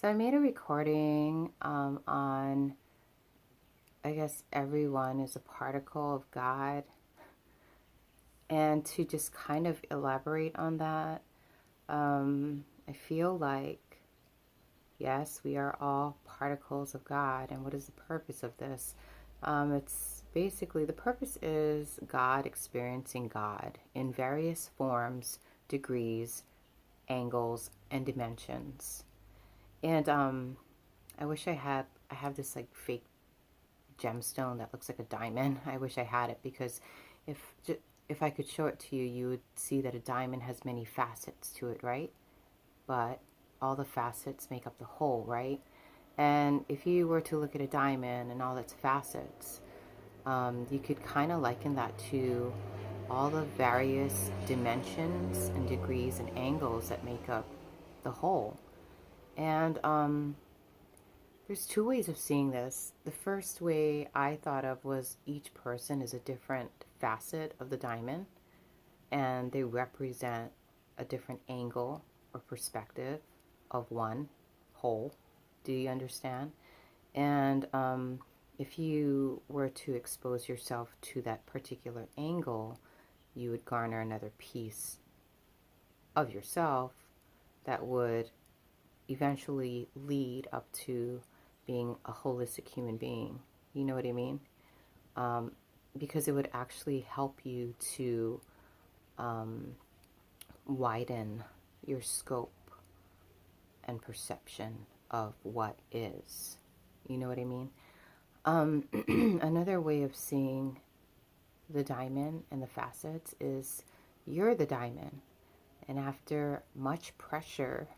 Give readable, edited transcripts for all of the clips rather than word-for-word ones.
So I made a recording on, I guess, everyone is a particle of God. And to just kind of elaborate on that, I feel like, yes, we are all particles of God. And what is the purpose of this? It's basically, the purpose is God experiencing God in various forms, degrees, angles, and dimensions. And I have this like fake gemstone that looks like a diamond. I wish I had it because if if I could show it to you, you would see that a diamond has many facets to it, right? But all the facets make up the whole, right? And if you were to look at a diamond and all its facets, you could kind of liken that to all the various dimensions and degrees and angles that make up the whole. And there's two ways of seeing this. The first way I thought of was each person is a different facet of the diamond, and they represent a different angle or perspective of one whole. Do you understand? And if you were to expose yourself to that particular angle, you would garner another piece of yourself that would eventually lead up to being a holistic human being. You know what I mean? Because it would actually help you to widen your scope and perception of what is. You know what I mean? Another way of seeing the diamond and the facets is you're the diamond. And after much pressure,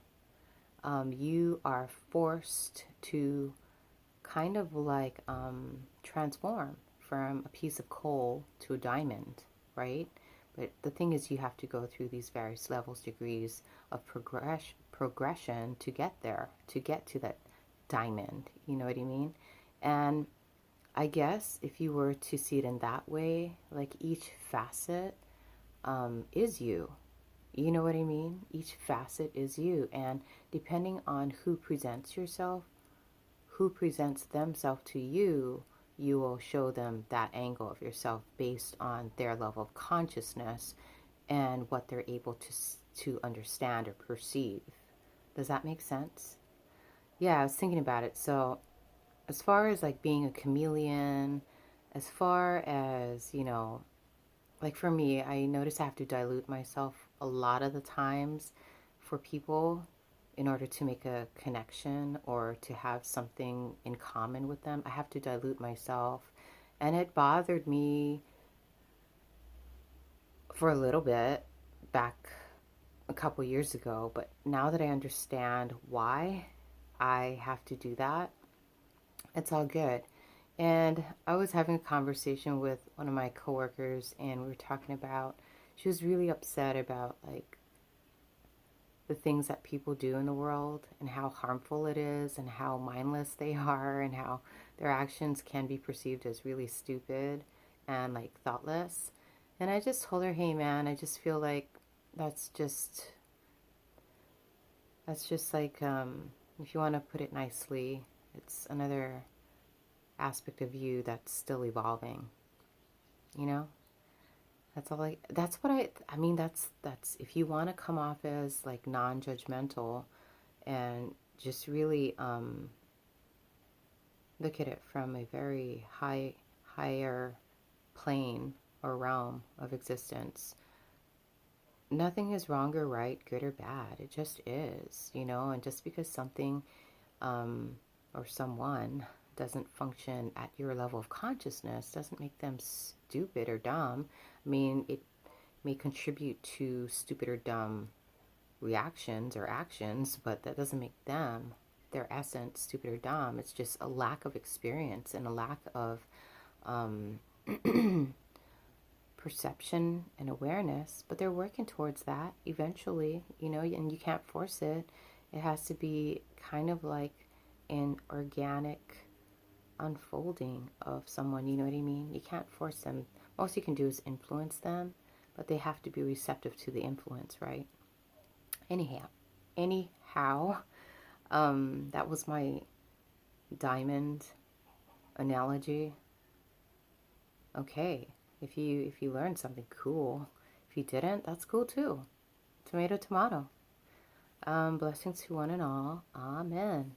you are forced to kind of like transform from a piece of coal to a diamond, right? But the thing is, you have to go through these various levels, degrees of progression to get there, to get to that diamond. You know what I mean? And I guess if you were to see it in that way, like each facet is you. You know what I mean? Each facet is you. And depending on who presents yourself, who presents themselves to you, you will show them that angle of yourself based on their level of consciousness and what they're able to understand or perceive. Does that make sense? Yeah, I was thinking about it. So as far as like being a chameleon, as far as, like for me, I notice I have to dilute myself a lot of the times for people in order to make a connection or to have something in common with them. I have to dilute myself. And it bothered me for a little bit back a couple years ago. But now that I understand why I have to do that, it's all good. And I was having a conversation with one of my coworkers, and we were talking about, she was really upset about like the things that people do in the world and how harmful it is and how mindless they are and how their actions can be perceived as really stupid and like thoughtless. And I just told her, hey man, I just feel like that's just like, if you want to put it nicely, it's another aspect of you that's still evolving, you know? I mean, that's, if you want to come off as like non-judgmental and just really, look at it from a very higher plane or realm of existence. Nothing is wrong or right, good or bad. It just is, and just because something, or someone doesn't function at your level of consciousness doesn't make them stupid or dumb. I mean, it may contribute to stupid or dumb reactions or actions, but that doesn't make them, their essence, stupid or dumb. It's just a lack of experience and a lack of perception and awareness. But they're working towards that eventually, and you can't force it. It has to be kind of like an organic unfolding of someone, you know what I mean? You can't force them. Most you can do is influence them, but they have to be receptive to the influence, right? Anyhow, That was my diamond analogy. Okay, if you learned something cool. If you didn't, that's cool too. Tomato, tomato. Blessings to one and all. Amen.